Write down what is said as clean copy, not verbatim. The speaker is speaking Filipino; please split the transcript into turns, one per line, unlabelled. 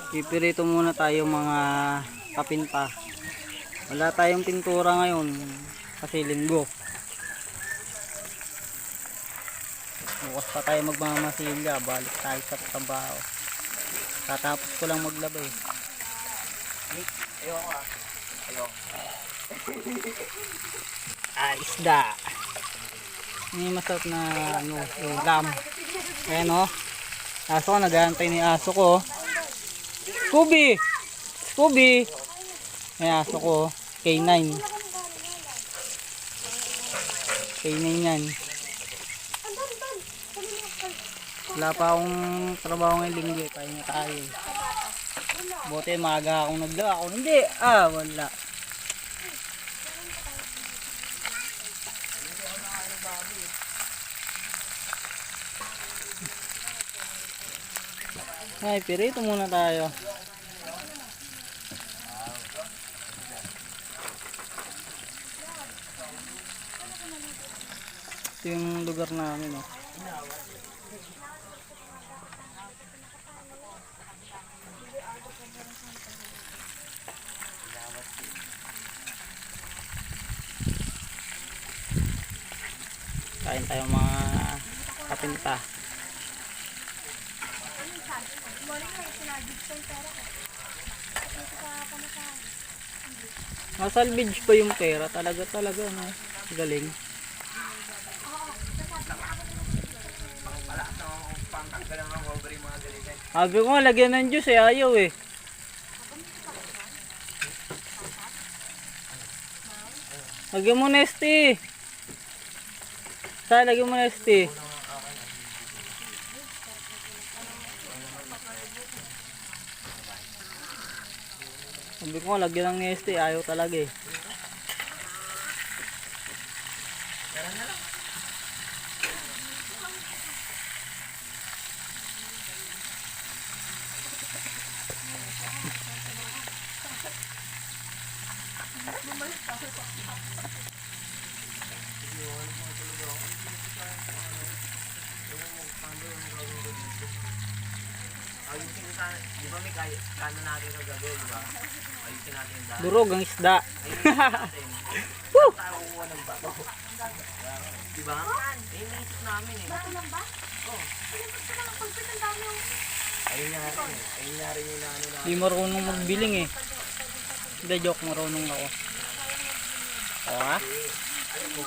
Pipirito muna tayo mga kapinta. Wala tayong pintura ngayon kasi linggo. Bukas pa tayo magmamasilya, balik tayo sa trabaho. Tatapos ko lang maglaba eh.
Ayoko ah. Ayoko.
Isda. May masarap na ulam. Ayan o. Aso ko, nag-aantay ni aso ko. Scooby! Scooby! May aso ko. K9. K9 yan. Wala pa akong trabaho ngayong linggo. Pahinga tayo. Buti maaga akong naglaga. Ako hindi. Wala. Ay, pirito muna tayo. Ito yung lugar namin, oh. Kain tayo mga kapinta. Masalvage pa yung pera. Talaga no? Galing. Sabi ko nga, lagyan ng juice eh. Ayaw eh. Lagyan mo Nesty. Lagyan mo Nesty. Sabi ko nga, lagyan ng Nesty. Ayaw talaga eh.
Ayusin ko sana. Di ba may kano natin sa gabi, di ba? Ayusin natin yung dahil.
Durog ang isda.
Ayusin natin. Woo! Tayo kukuha ng bato. Di ba? Eh, naisip namin eh.
Bato lang ba?
Oo.
Gusto lang ang pagpit ang dami yung...
Ayun nga rin eh. Ayun nga rin yung naano natin.
Di marunong magbiling eh. Hindi, joke, marunong ako. Oo ha?
Alam mo,